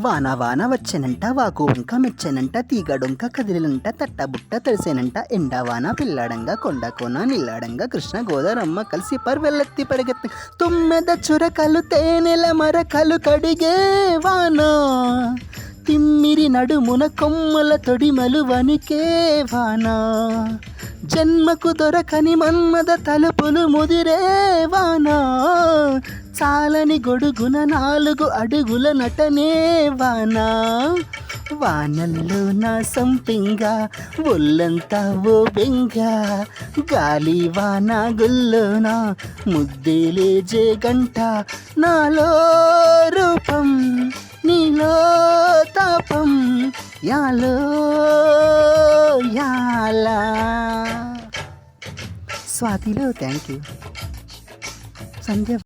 వాన వాన వచ్చెనంట వాకు వంక మెచ్చెనంట తీగడొంక కదిలినంట తట్టబుట్ట తడిసేనంట ఎండవాన పిల్లాడంగా కొండ కోన నిల్లాడంగా కృష్ణ గోదారమ్మ కలిసి పర్వెల్లెత్తి పరిగెత్తి తుమ్మెద చురకలు తేనెల మరకలు కడిగే వాన తిమ్మిరి నడుమున కొమ్మల తొడిమలు వనికే వాన జన్మకు దొరకని మన్మద తలుపులు ముదిరే వాన చాలని గొడుగున 4 అడుగుల నటనే వాన వానల్లో నా సంపింగ ఒళ్ళంతా ఓ బెంగ గాలి వాన గుల్లోన ముద్దేలేజే గంట నాలో రూపం నీలో తాపం యాలో యాలా స్వాతిలో థ్యాంక్ యూ సంజయ్.